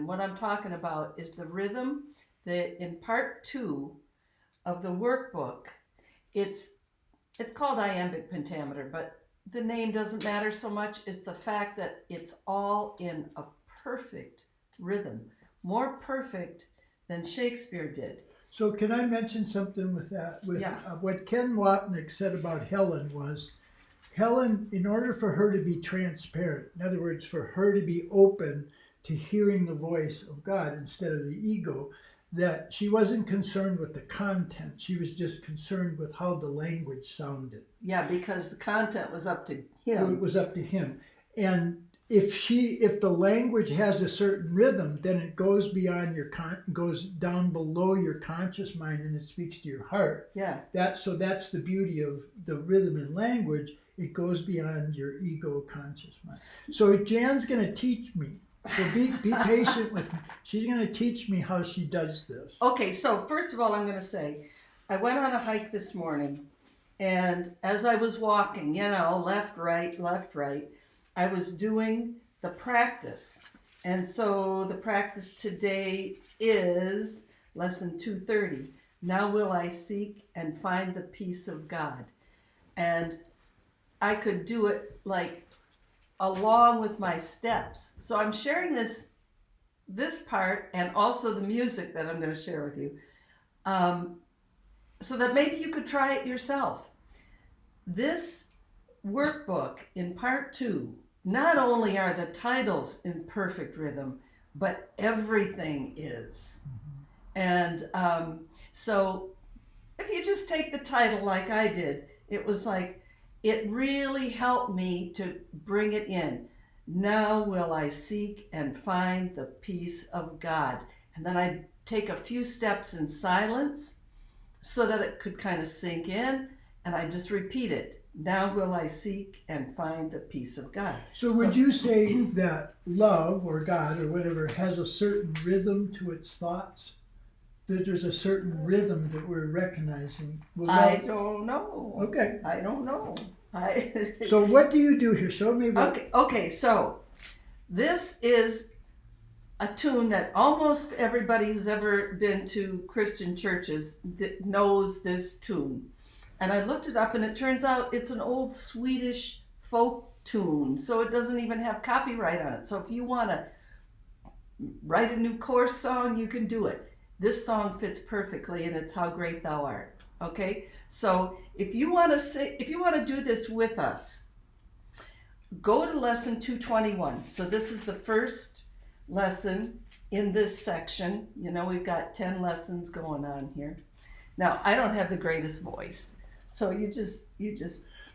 And what I'm talking about is the rhythm that in part 2 of the workbook, it's called iambic pentameter, but the name doesn't matter so much. It's the fact that it's all in a perfect rhythm, more perfect than Shakespeare did. So can I mention something with that? What Ken Wapnick said about Helen was, Helen, in order for her to be transparent, in other words, for her to be open to hearing the voice of God instead of the ego, that she wasn't concerned with the content. She was just concerned with how the language sounded. Yeah, because the content was up to him. It was up to him. And if the language has a certain rhythm, then it goes beyond goes down below your conscious mind and it speaks to your heart. Yeah. So that's the beauty of the rhythm in language. It goes beyond your ego conscious mind. So Jan's going to teach me. So be patient with me. She's going to teach me how she does this. Okay, so first of all, I'm going to say, I went on a hike this morning, and as I was walking, left, right, I was doing the practice. And so the practice today is lesson 230. Now will I seek and find the peace of God. And I could do it like along with my steps. So I'm sharing this part and also the music that I'm going to share with you, so that maybe you could try it yourself. This workbook in part 2, not only are the titles in perfect rhythm, but everything is. And so if you just take the title like I did, it was like, it really helped me to bring it in. Now will I seek and find the peace of God. And then I'd take a few steps in silence so that it could kind of sink in, and I just repeat it. Now will I seek and find the peace of God. So would you say that love or God or whatever has a certain rhythm to its thoughts? That there's a certain rhythm that we're recognizing? I don't know. Okay. I don't know. So what do you do here? Show me what... Okay, so this is a tune that almost everybody who's ever been to Christian churches knows this tune. And I looked it up, and it turns out it's an old Swedish folk tune, so it doesn't even have copyright on it. So if you want to write a new chorus song, you can do it. This song fits perfectly, and it's How Great Thou Art. Okay, so if you want to do this with us, go to lesson 221. So this is the first lesson in this section. We've got 10 lessons going on here. Now, I don't have the greatest voice, so you just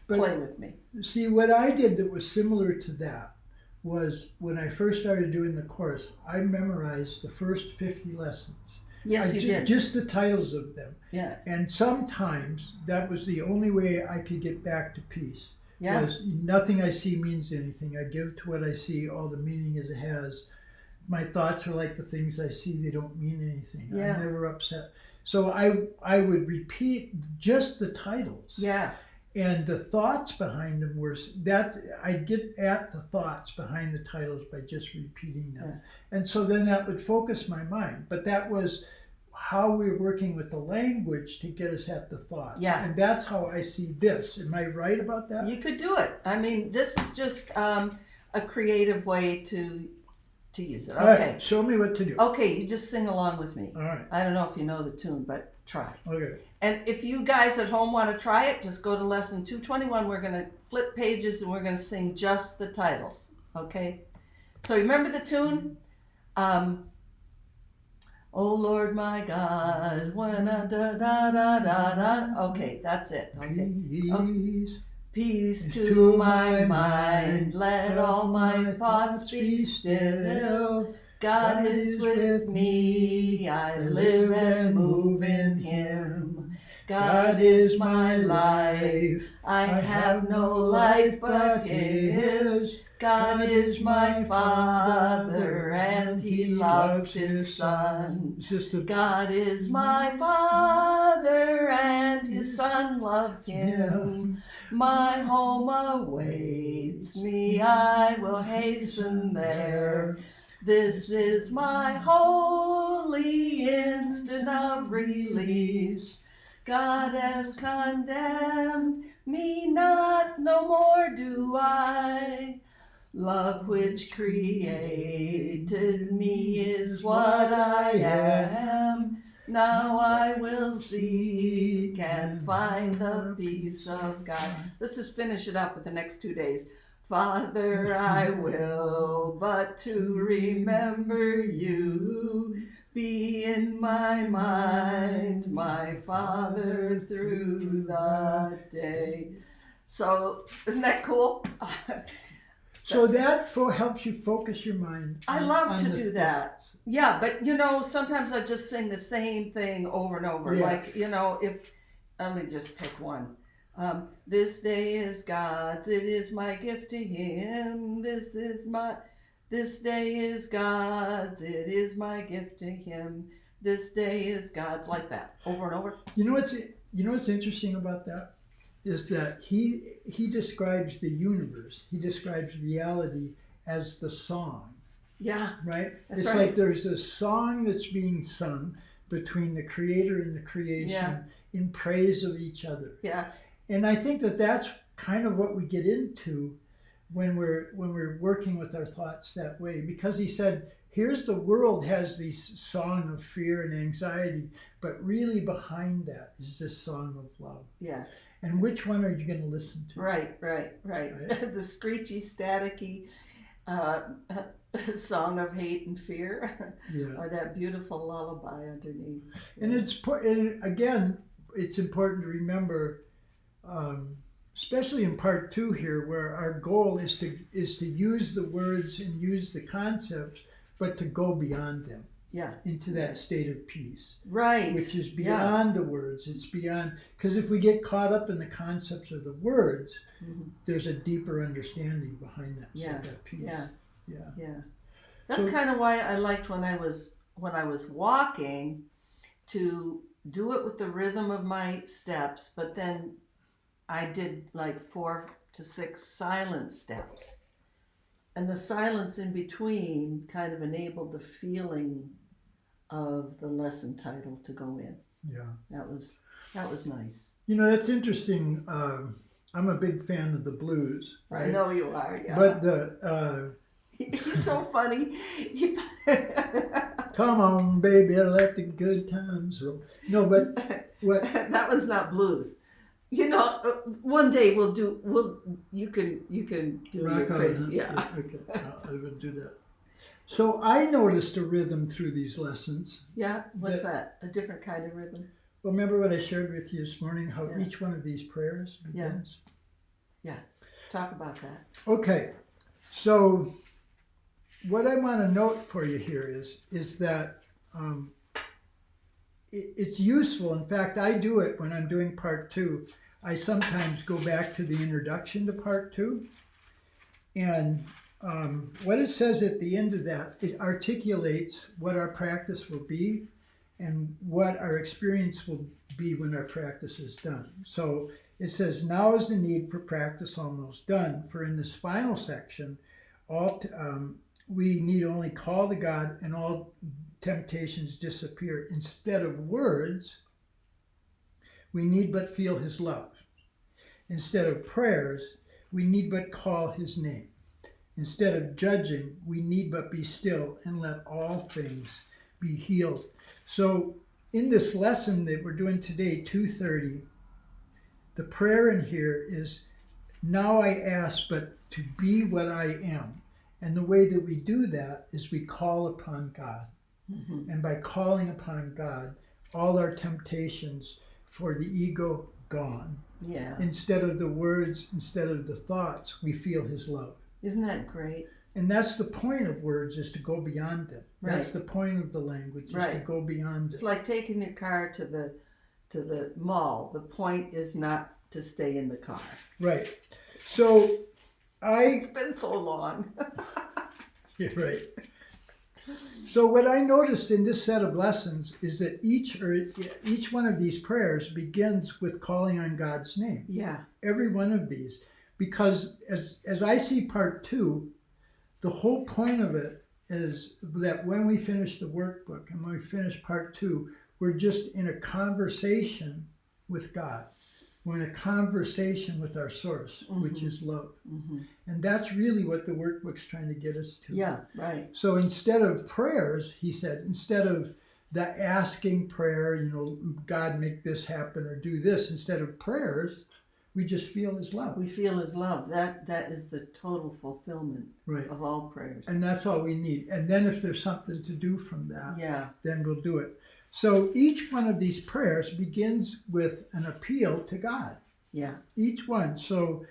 play with me. See, what I did that was similar to that was when I first started doing the course, I memorized the first 50 lessons. Yes, you did. Just the titles of them. Yeah. And sometimes that was the only way I could get back to peace. Yeah. Was nothing I see means anything. I give to what I see all the meaning as it has. My thoughts are like the things I see. They don't mean anything. Yeah. I'm never upset. So I would repeat just the titles. Yeah. And the thoughts behind them were that I'd get at the thoughts behind the titles by just repeating them. Yeah. And so then that would focus my mind. But that was how we were working with the language to get us at the thoughts. Yeah. And that's how I see this. Am I right about that? You could do it. I mean, this is just a creative way to use it. Okay. All right, show me what to do. Okay, you just sing along with me. All right. I don't know if you know the tune, but try. Okay. And if you guys at home want to try it, just go to lesson 221. We're going to flip pages and we're going to sing just the titles. Okay? So remember the tune? Oh Lord my God, when da da da da da. Okay, that's it. Okay. Peace to my mind, let all my thoughts be still. God is with me, I live and move in Him. God is my life, I have no life but His. God is my Father, and He loves His Son. God is my Father, and His Son loves Him. My home awaits me, I will hasten there. This is my holy instant of release. God has condemned me not, no more do I. Love which created me is what I am. Now I will seek and find the peace of God. Let's just finish it up with the next 2 days. Father, I will but to remember you. Be in my mind, my Father, through the day. So, isn't that cool? So that helps you focus your mind. I love to do that. Yeah, but sometimes I just sing the same thing over and over. Yeah. Like, let me just pick one. This day is God's, it is my gift to Him. This day is God's, it is my gift to Him. This day is God's, like that, over and over. You know what's interesting about that is that he describes the universe. He describes reality as the song. Yeah. Right? That's it's right. like there's a song that's being sung between the creator and the creation in praise of each other. Yeah. And I think that that's kind of what we get into when we're working with our thoughts that way, because he said, here's the world has this song of fear and anxiety, but really behind that is this song of love. Yeah. And which one are you going to listen to? Right. The screechy, staticky song of hate and fear, or that beautiful lullaby underneath. And again, it's important to remember, especially in part 2 here, where our goal is to use the words and use the concepts, but to go beyond them. Yeah. Into that state of peace. Right. Which is beyond the words. It's beyond, because if we get caught up in the concepts of the words, there's a deeper understanding behind that. That peace. Yeah. That's kind of why I liked when I was walking to do it with the rhythm of my steps, but then I did like 4 to 6 silent steps. And the silence in between kind of enabled the feeling of the lesson title to go in. Yeah. That was nice. That's interesting. I'm a big fan of the blues. Right? I know you are, yeah. But he's so funny. Come on, baby, let the good times roll. No, but what? That was not blues. One day you can do rock your on, crazy. huh? Yeah. Okay, I would do that. So I noticed a rhythm through these lessons. Yeah, what's that? A different kind of rhythm? Well, remember what I shared with you this morning, how each one of these prayers begins? Yeah. Talk about that. Okay, so what I want to note for you here is that it's useful. In fact, I do it when I'm doing part 2. I sometimes go back to the introduction to part 2. And what it says at the end of that, it articulates what our practice will be and what our experience will be when our practice is done. So it says, now is the need for practice almost done. For in this final section, we need only call to God and all temptations disappear. Instead of words, we need but feel His love. Instead of prayers, we need but call His name. Instead of judging, we need but be still and let all things be healed. So in this lesson that we're doing today, 2:30, the prayer in here is, now I ask but to be what I am. And the way that we do that is we call upon God. Mm-hmm. And by calling upon God, all our temptations for the ego gone. Yeah. Instead of the words, instead of the thoughts, we feel His love. Isn't that great? And that's the point of words, is to go beyond them. Right. That's the point of the language, is to go beyond it. It's like taking your car to the mall. The point is not to stay in the car. Right. So it's been so long. You're right. So what I noticed in this set of lessons is that each one of these prayers begins with calling on God's name. Yeah. Every one of these. Because as I see part 2, the whole point of it is that when we finish the workbook and when we finish part 2, we're just in a conversation with God. We're in a conversation with our source, which is love. And that's really what the workbook's trying to get us to. Yeah, right. So instead of prayers, he said, instead of the asking prayer, God make this happen or do this, instead of prayers, we just feel his love. We feel his love. That is the total fulfillment of all prayers. And that's all we need. And then if there's something to do from that, then we'll do it. So each one of these prayers begins with an appeal to God. Yeah. Each one. So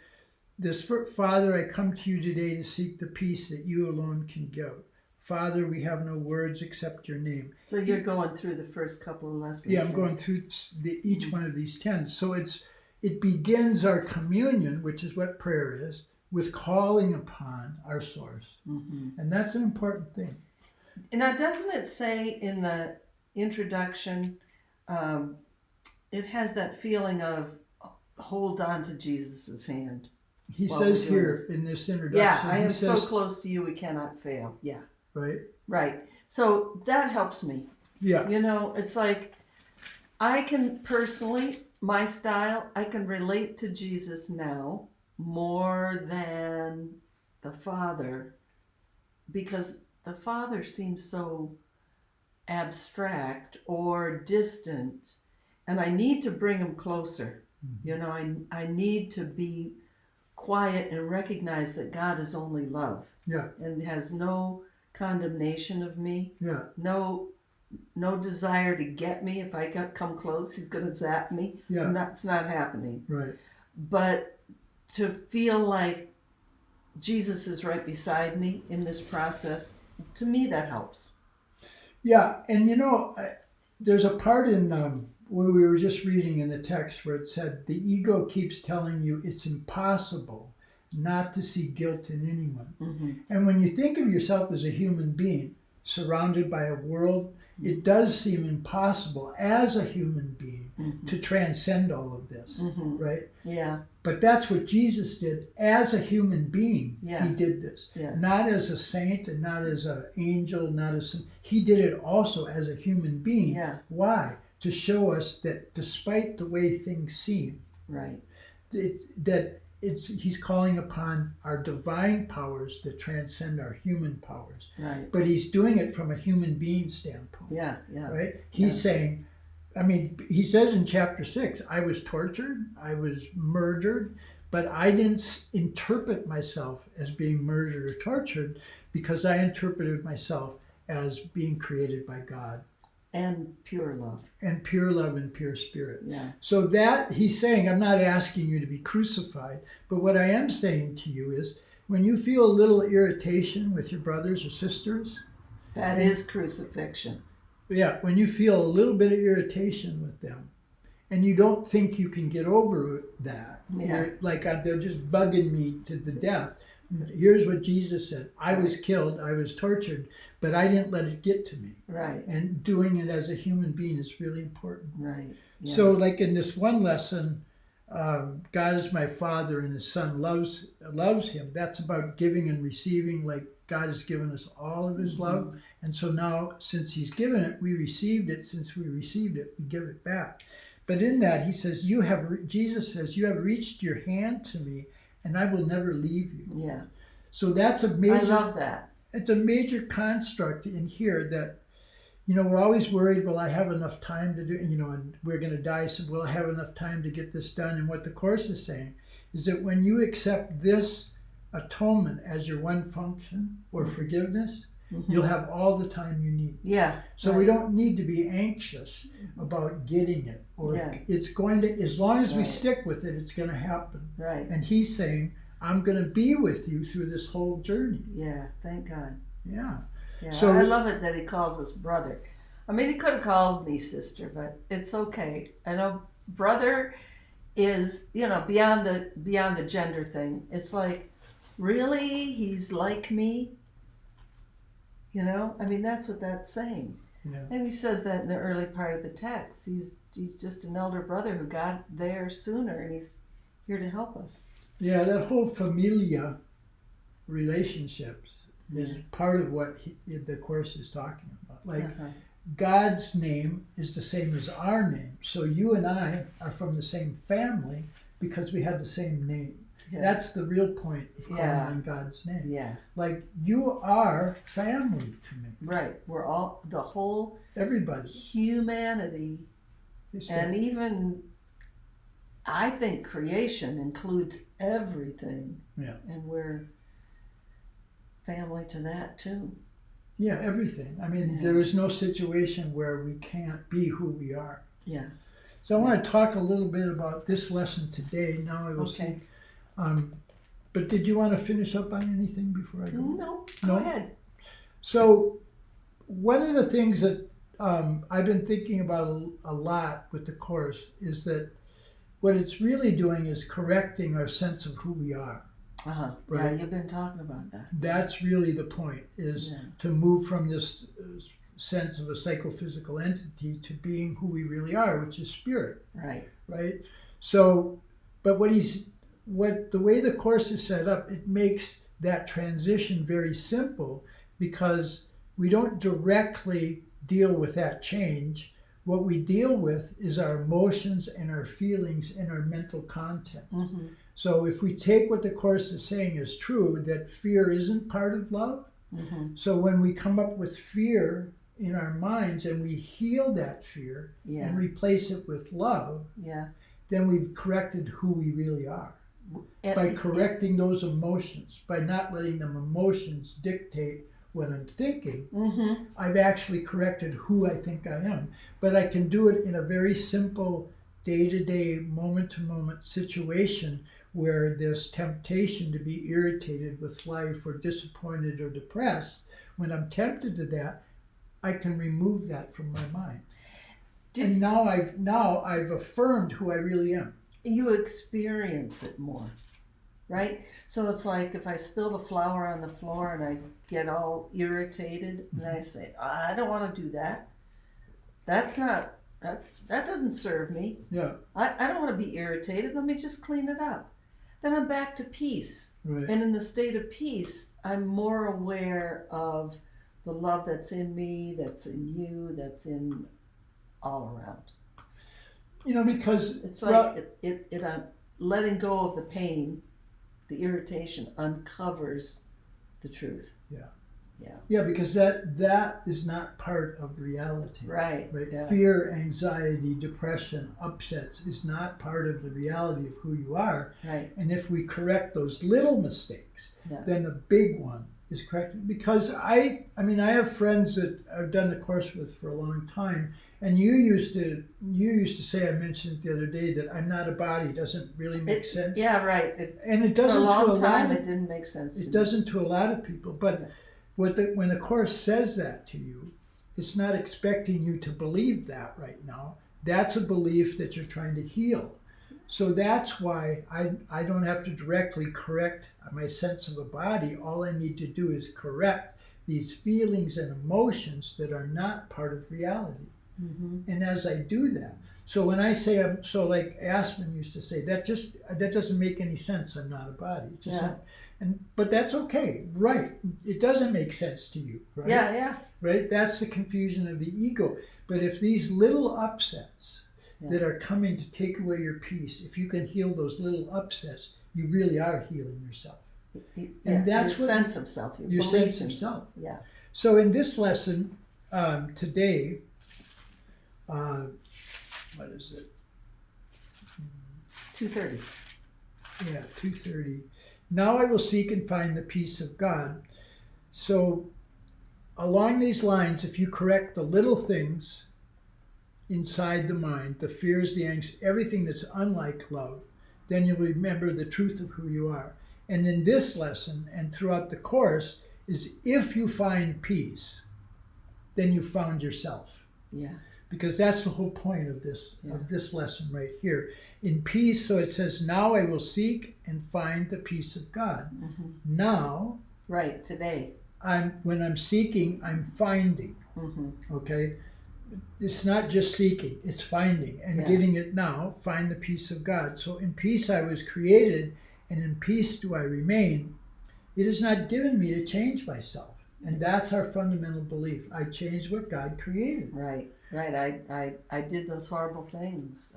this, Father, I come to you today to seek the peace that you alone can give. Father, we have no words except your name. So you're going through the first couple of lessons. Yeah, I'm going through each one of these 10. So it begins our communion, which is what prayer is, with calling upon our source. And that's an important thing. Now, doesn't it say in the introduction, it has that feeling of hold on to Jesus's hand? He says here in this introduction, yeah, I am so close to you, we cannot fail. Yeah. Right. So that helps me. Yeah. It's like I can personally, my style, I can relate to Jesus now more than the Father, because the Father seems so abstract or distant, and I need to bring him closer. I need to be quiet and recognize that God is only love. Yeah. And has no condemnation of me. Yeah. No desire to get me. If I come close, he's going to zap me. Yeah. That's not happening. Right. But to feel like Jesus is right beside me in this process, to me that helps. Yeah, and there's a part in where we were just reading in the text where it said the ego keeps telling you it's impossible not to see guilt in anyone. And when you think of yourself as a human being surrounded by a world, it does seem impossible as a human being to transcend all of this, right? Yeah. But that's what Jesus did as a human being. Yeah. He did this, Yeah. not as a saint and not as an angel, he did it also as a human being. Yeah. Why? To show us that despite the way things seem, Right. He's calling upon our divine powers that transcend our human powers. Right. But he's doing it from a human being standpoint. Yeah. Yeah. Right? He's saying, he says in chapter 6, I was tortured, I was murdered, but I didn't interpret myself as being murdered or tortured because I interpreted myself as being created by God. And pure love. And pure love and pure spirit. Yeah. So that he's saying, I'm not asking you to be crucified, but what I am saying to you is when you feel a little irritation with your brothers or sisters. That is crucifixion. Yeah, when you feel a little bit of irritation with them and you don't think you can get over that. Yeah. You're like, they're just bugging me to the death. Here's what Jesus said. I was killed, I was tortured, but I didn't let it get to me. Right. And doing it as a human being is really important. Right. Yeah. So like in this one lesson, God is my Father and his Son loves him. That's about giving and receiving, like God has given us all of his love. And so now, since he's given it, we received it. Since we received it, we give it back. But in that, he says, Jesus says, you have reached your hand to me and I will never leave you. Yeah. So that's a major. I love that. It's a major construct in here that, we're always worried, will I have enough time to do, and we're going to die, so will I have enough time to get this done? And what the Course is saying is that when you accept this atonement as your one function or forgiveness, you'll have all the time you need. Yeah. So we don't need to be anxious about getting it. Or it's going to, as long as we stick with it, it's going to happen. Right. And he's saying, I'm going to be with you through this whole journey. Yeah, thank God. Yeah. Yeah, So I love it that he calls us brother. I mean, he could have called me sister, but it's okay. I know brother is, beyond the gender thing. It's like, really? He's like me? I mean, that's what that's saying. Yeah. And he says that in the early part of the text. He's just an elder brother who got there sooner, and he's here to help us. Yeah, that whole familia relationships is part of what the Course is talking about. Like, Uh-huh. God's name is the same as our name. So you and I are from the same family because we have the same name. Yeah. That's the real point of calling Yeah. on God's name. Yeah. Like, you are family to me. Right. We're all, the whole Everybody. humanity, is and family. even I think creation includes everything. Yeah. And we're family to that too. Yeah, everything. I mean, Yeah. there is no situation where we can't be who we are. Yeah. So I want to talk a little bit about this lesson today. Now I will Okay. see. But did you want to finish up on anything before I go? No, go No? ahead. So one of the things that I've been thinking about a lot with the Course is that what it's really doing is correcting our sense of who we are. Uh-huh. Right. Yeah, you've been talking about that. That's really the point, is Yeah. to move from this sense of a psychophysical entity to being who we really are, which is spirit, Right. right? So, but the way the Course is set up, it makes that transition very simple because we don't directly deal with that change. What we deal with is our emotions and our feelings and our mental content. Mm-hmm. So if we take what the Course is saying as true, that fear isn't part of love, Mm-hmm. so when we come up with fear in our minds and we heal that fear Yeah. and replace it with love, Yeah. then we've corrected who we really are. By correcting those emotions, by not letting them emotions dictate what I'm thinking, Mm-hmm. I've actually corrected who I think I am. But I can do it in a very simple, day-to-day, moment-to-moment situation where there's temptation to be irritated with life or disappointed or depressed. When I'm tempted to that, I can remove that from my mind. And now I've affirmed who I really am. You experience it more, right? So it's like if I spill the flour on the floor and I get all irritated and I say, I don't want to do that. That doesn't serve me. Yeah, I don't want to be irritated. Let me just clean it up. Then I'm back to peace. right. And in the state of peace, I'm more aware of the love that's in me, that's in you, that's in all around. Because It's like letting go of the pain, the irritation uncovers the truth. yeah, because that is not part of reality. Right. Right? Yeah. Fear, anxiety, depression, upsets is not part of the reality of who you are. Right. And if we correct those little mistakes, Yeah. then the big one is corrected. Because I have friends that I've done the Course with for a long time, and you used to say, I mentioned the other day, that I'm not a body doesn't really make sense. Yeah, right. And it For doesn't a long to a lot time, of, it didn't make sense to it me. doesn't to a lot of people. But when the Course says that to you, it's not expecting you to believe that right now. That's a belief that you're trying to heal. So that's why I don't have to directly correct my sense of a body. All I need to do is correct these feelings and emotions that are not part of reality. Mm-hmm. And as I do that, so when I say like Aspen used to say, that doesn't make any sense. I'm not a body. It's just but that's okay, right? It doesn't make sense to you, right? Yeah. Right? That's the confusion of the ego. But if these little upsets that are coming to take away your peace, if you can heal those little upsets, you really are healing yourself. And that's your what sense of self. your sense of self. Yeah. So in this lesson today, what is it? 2:30. Yeah, 2:30. Now I will seek and find the peace of God. So along these lines, if you correct the little things inside the mind, the fears, the angst, everything that's unlike love, then you'll remember the truth of who you are. And in this lesson and throughout the Course is if you find peace, then you found yourself. Yeah. Because that's the whole point of this lesson right here. In peace, so it says, now I will seek and find the peace of God. Mm-hmm. Now, Right. Today. when I'm seeking, I'm finding. Mm-hmm. Okay? It's not just seeking, it's finding and getting it now. Find the peace of God. So in peace I was created, and in peace do I remain. it is not given me to change myself. And that's our fundamental belief. I change what God created. Right. I did those horrible things.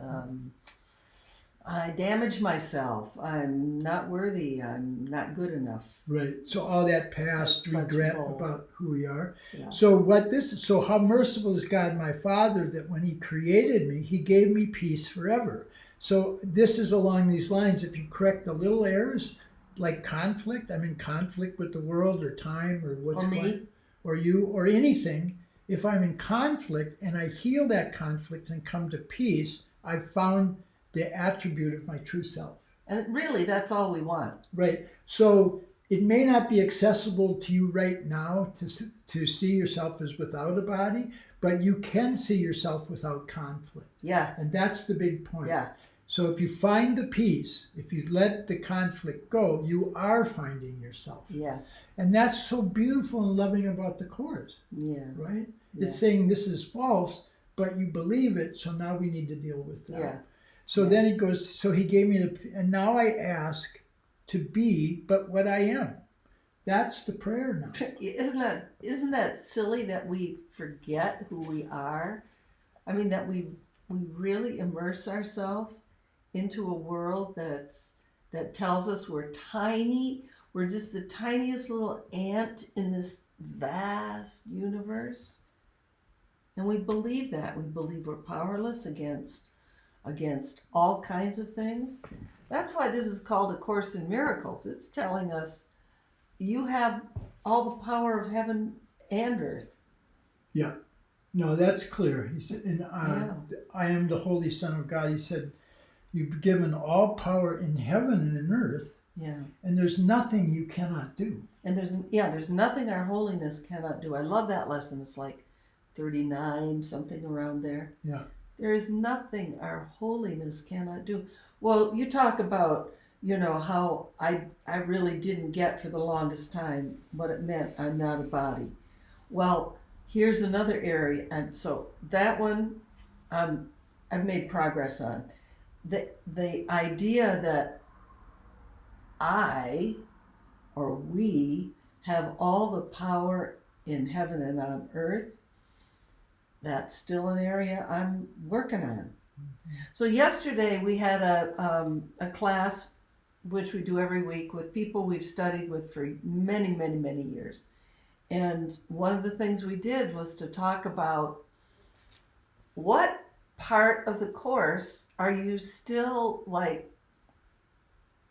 I damaged myself. I'm not worthy. I'm not good enough. Right. So all that past That's such a regret goal. about who we are. Yeah. So how merciful is God my Father that when he created me, he gave me peace forever. So this is along these lines. If you correct the little errors, like conflict, I'm in conflict with the world or time or what's Or me. going, or you or anything. If I'm in conflict and I heal that conflict and come to peace, I've found the attribute of my true self. And really, that's all we want. Right. So it may not be accessible to you right now to see yourself as without a body, but you can see yourself without conflict. Yeah. And that's the big point. Yeah. So if you find the peace, if you let the conflict go, you are finding yourself. Yeah. And that's so beautiful and loving about the Course. Yeah. Right? Yeah. It's saying this is false, but you believe it, so now we need to deal with that. Yeah. So then it goes, so he gave me and now I ask to be but what I am. That's the prayer now. Isn't that silly that we forget who we are? I mean, that we really immerse ourselves into a world that tells us we're tiny. We're just the tiniest little ant in this vast universe. And we believe that. We believe we're powerless against all kinds of things. That's why this is called A Course in Miracles. It's telling us you have all the power of heaven and earth. Yeah. No, that's clear. He said, and I am the Holy Son of God. He said, you've given all power in heaven and in earth. Yeah. And there's nothing you cannot do. And there's nothing our holiness cannot do. I love that lesson. It's like 39, something around there. Yeah. There is nothing our holiness cannot do. Well, you talk about, how I really didn't get for the longest time what it meant I'm not a body. Well, here's another area. And so that one I've made progress on. The idea that I or we have all the power in heaven and on earth, that's still an area I'm working on. Mm-hmm. So yesterday we had a class, which we do every week, with people we've studied with for many, many, many years. And one of the things we did was to talk about what part of the Course are you still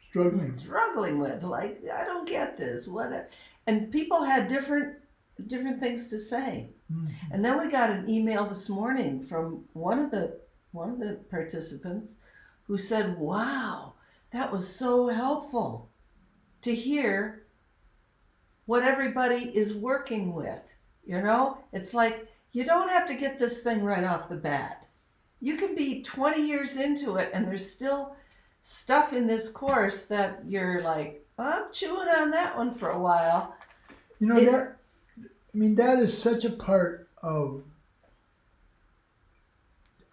struggling with? Like, I don't get this. What? And people had different things to say. Mm-hmm. And then we got an email this morning from one of the participants who said, "Wow, that was so helpful to hear what everybody is working with." It's like you don't have to get this thing right off the bat. You can be 20 years into it and there's still stuff in this Course that you're like, I'm chewing on that one for a while. That is such a part of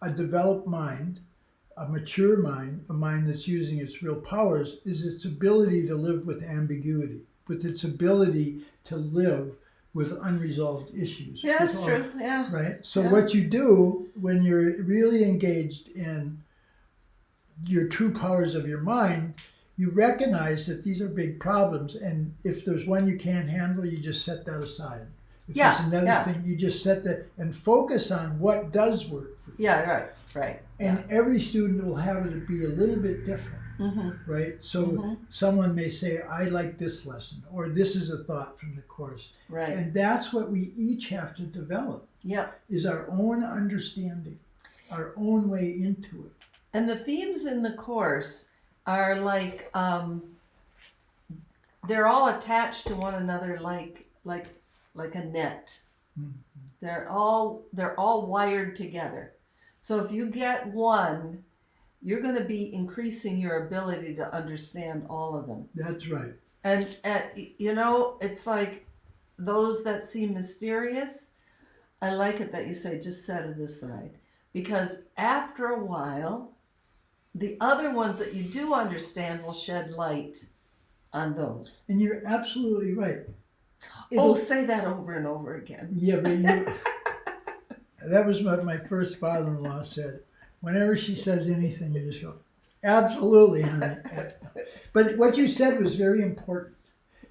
a developed mind, a mature mind, a mind that's using its real powers, is its ability to live with ambiguity, with its ability to live with unresolved issues. Yeah, that's true. Yeah. Right? So what you do when you're really engaged in your true powers of your mind, you recognize that these are big problems, and if there's one you can't handle, you just set that aside. If there's another thing, you just set that and focus on what does work for you. Yeah, right. And every student will have it be a little bit different, mm-hmm. right? So someone may say, I like this lesson, or this is a thought from the Course. Right. And that's what we each have to develop, is our own understanding, our own way into it. And the themes in the Course are like, they're all attached to one another like a net. Mm-hmm. They're all wired together. So if you get one, you're going to be increasing your ability to understand all of them. That's right. And it's like those that seem mysterious. I like it that you say just set it aside, because after a while, the other ones that you do understand will shed light on those. And you're absolutely right. Say that over and over again. Yeah, but that was what my first father-in-law said. Whenever she says anything, you just go, absolutely, honey. But what you said was very important,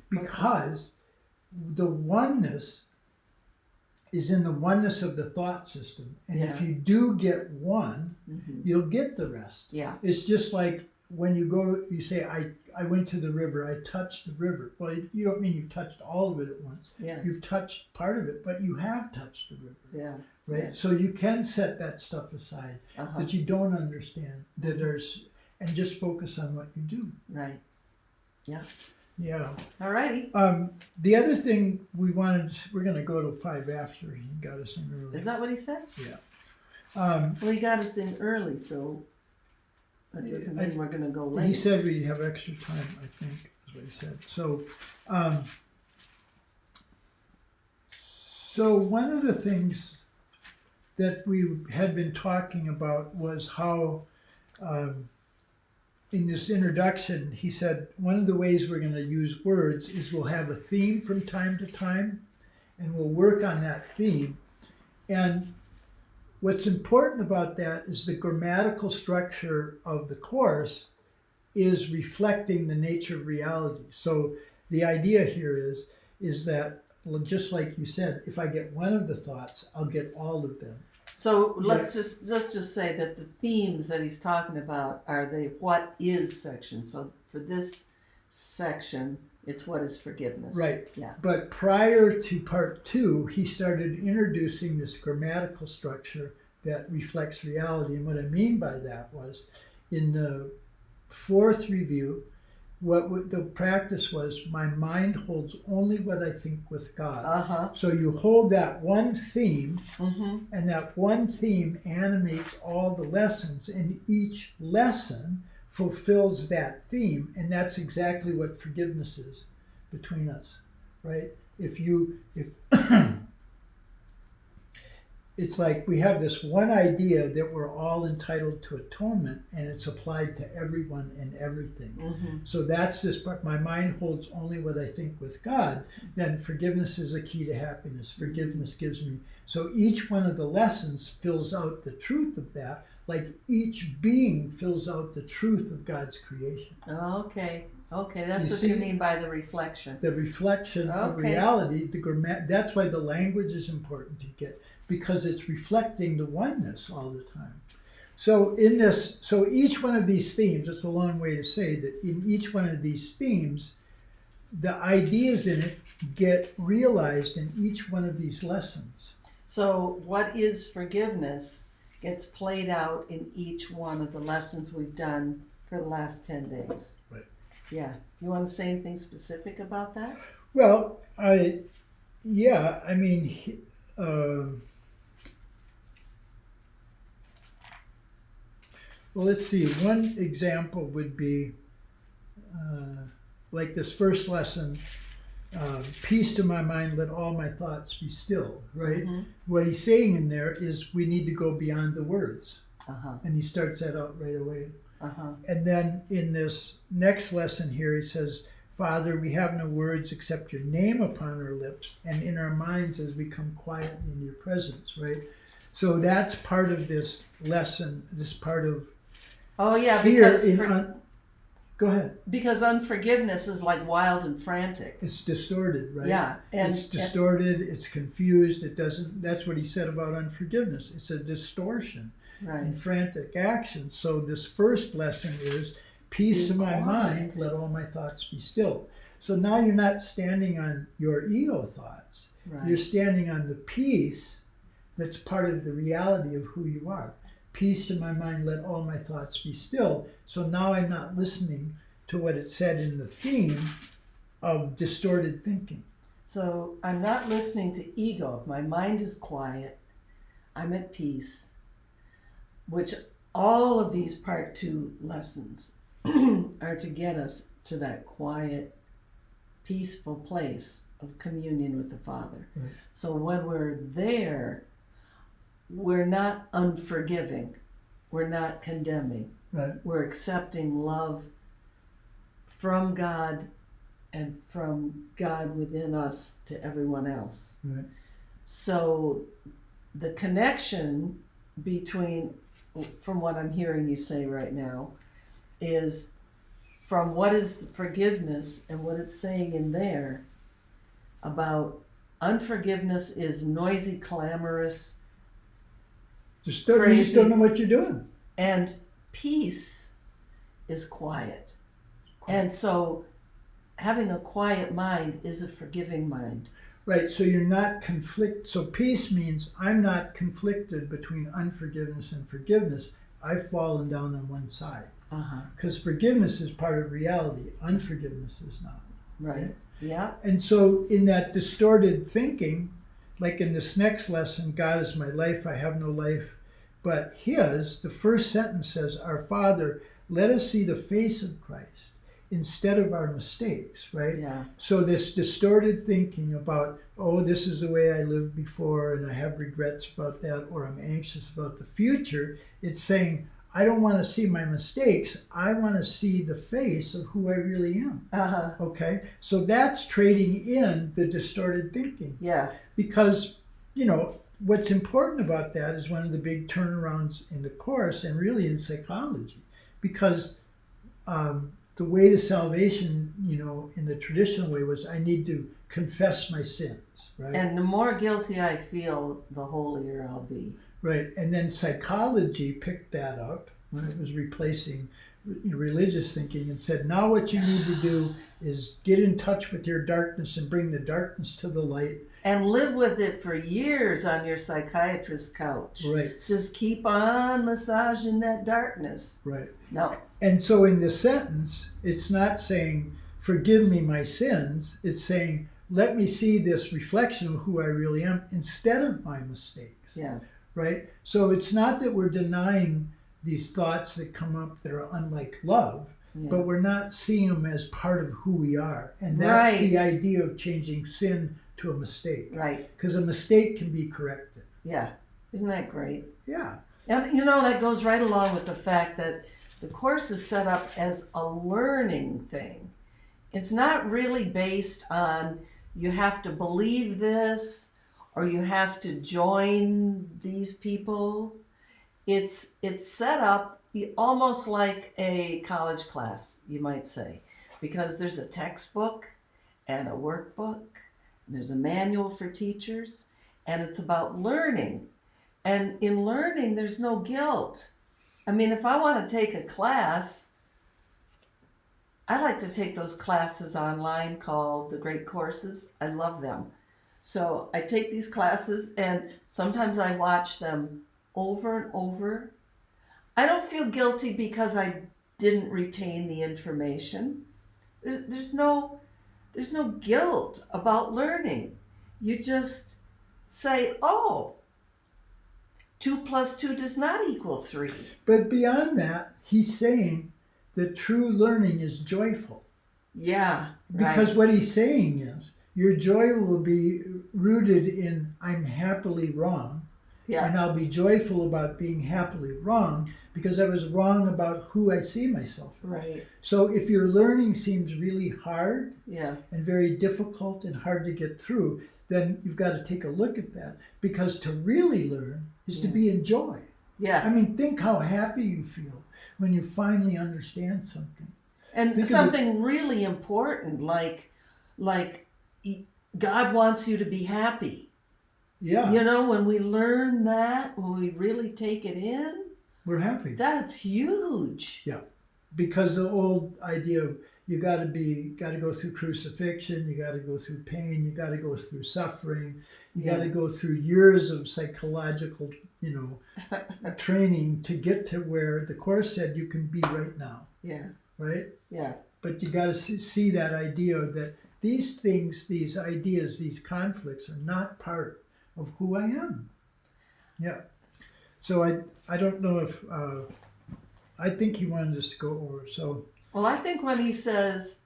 because the oneness is in the oneness of the thought system. And if you do get one, you'll get the rest. Yeah. It's just like when you say, I went to the river, I touched the river. Well, you don't mean you've touched all of it at once. Yeah. You've touched part of it, but you have touched the river. Yeah. Right? Yeah. So you can set that stuff aside that you don't understand, and just focus on what you do. Right. Yeah. Yeah. All righty. The other thing we're going to go to 5 after. He got us in early. Is that what he said? Yeah. Well, he got us in early, so that doesn't mean we're going to go late. He said we'd have extra time, I think, is what he said. So one of the things that we had been talking about was how, in this introduction, he said, one of the ways we're going to use words is we'll have a theme from time to time, and we'll work on that theme. And what's important about that is the grammatical structure of the course is reflecting the nature of reality. So the idea here is that, just like you said, if I get one of the thoughts, I'll get all of them. So let's just say that the themes that he's talking about are the what is section. So for this section, it's what is forgiveness. Right. Yeah. But prior to part 2, he started introducing this grammatical structure that reflects reality. And what I mean by that was, in the 4th review, what the practice was, my mind holds only what I think with God. So you hold that one theme, and that one theme animates all the lessons, and each lesson fulfills that theme, and that's exactly what forgiveness is between us, right? It's like we have this one idea that we're all entitled to atonement, and it's applied to everyone and everything. So that's this part. My mind holds only what I think with God. Then forgiveness is a key to happiness. Forgiveness gives me. So each one of the lessons fills out the truth of that, like each being fills out the truth of God's creation. Okay, that's what you mean by the reflection. The reflection of reality, that's why the language is important to get, because it's reflecting the oneness all the time. So each one of these themes, it's a long way to say that in each one of these themes, the ideas in it get realized in each one of these lessons. So what is forgiveness gets played out in each one of the lessons we've done for the last 10 days. Right. Yeah. You want to say anything specific about that? Well, well, let's see. One example would be like this first lesson, peace to my mind, let all my thoughts be still, right? What he's saying in there is we need to go beyond the words. And he starts that out right away. And then in this next lesson here, he says, Father, we have no words except your name upon our lips and in our minds as we come quietly in your presence, right? So that's part of this lesson, this part of go ahead. Because unforgiveness is like wild and frantic. It's distorted, right? Yeah. It's distorted, it's confused, that's what he said about unforgiveness. It's a distortion and frantic action. So this first lesson is peace in my mind, let all my thoughts be still. So now you're not standing on your ego thoughts. You're standing on the peace that's part of the reality of who you are. Peace to my mind, let all my thoughts be still. So now I'm not listening to what it said in the theme of distorted thinking. So I'm not listening to ego. My mind is quiet. I'm at peace. Which all of these part 2 lessons are to get us to that quiet, peaceful place of communion with the Father. So when we're there, we're not unforgiving. We're not condemning. We're accepting love from God and from God within us to everyone else. Right. So the connection between, from what I'm hearing you say right now, is from what is forgiveness and what it's saying in there about unforgiveness is noisy, clamorous, You just crazy, don't know what you're doing. and peace is quiet. And so having a quiet mind is a forgiving mind. Right, so you're not so peace means I'm not conflicted between unforgiveness and forgiveness. I've fallen down on one side. Because forgiveness is part of reality, unforgiveness is not. Right. Okay? Yeah. And so in that distorted thinking, like in this next lesson, God is my life, I have no life but his, the first sentence says, Our Father, let us see the face of Christ instead of our mistakes, right? Yeah. So this distorted thinking about, oh, this is the way I lived before and I have regrets about that, or I'm anxious about the future, it's saying, I don't want to see my mistakes. I want to see the face of who I really am. Okay? So that's trading in the distorted thinking. Yeah. Because, what's important about that is one of the big turnarounds in the course and really in psychology. Because the way to salvation, in the traditional way was I need to confess my sins, right? And the more guilty I feel, the holier I'll be. Right, and then psychology picked that up when it was replacing religious thinking and said, now what you need to do is get in touch with your darkness and bring the darkness to the light. And live with it for years on your psychiatrist's couch. Right. Just keep on massaging that darkness. Right. No. And so in the sentence, it's not saying, forgive me my sins. It's saying, let me see this reflection of who I really am instead of my mistakes. Yeah. Right? So it's not that we're denying these thoughts that come up that are unlike love, but we're not seeing them as part of who we are. And that's the idea of changing sin to a mistake. Right. Because a mistake can be corrected. Yeah. Isn't that great? Yeah. And that goes right along with the fact that the course is set up as a learning thing. It's not really based on you have to believe this or you have to join these people. It's set up almost like a college class, you might say, because there's a textbook and a workbook, and there's a manual for teachers, and it's about learning. And in learning, there's no guilt. I mean, if I want to take a class, I like to take those classes online called the Great Courses. I love them. So I take these classes and sometimes I watch them over and over. I don't feel guilty because I didn't retain the information. There's no guilt about learning. You just say, oh, 2 + 2 does not equal 3. But beyond that, he's saying that true learning is joyful. Yeah. Because what he's saying is, your joy will be rooted in I'm happily wrong. Yeah. And I'll be joyful about being happily wrong because I was wrong about who I see myself. Right. So if your learning seems really hard and very difficult and hard to get through, then you've got to take a look at that. Because to really learn is to be in joy. Yeah. I mean, think how happy you feel when you finally understand something. And think something really important, like God wants you to be happy. Yeah. When we learn that, when we really take it in, we're happy. That's huge. Yeah. Because the old idea of you got to go through crucifixion, you got to go through pain, you got to go through suffering, you got to go through years of psychological, training to get to where the Course said you can be right now. Yeah. Right? Yeah. But you got to see that idea that these things, these ideas, these conflicts are not part of who I am. Yeah. So I don't know if, I think he wanted us to go over, so. Well, I think when he says,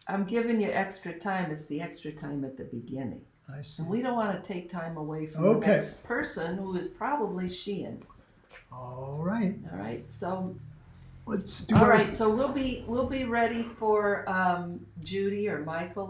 I'm giving you extra time, it's the extra time at the beginning. I see. And we don't want to take time away from the next person who is probably Sheehan. All right. All right. So let's do All our right, so we'll be ready for Judy or Michael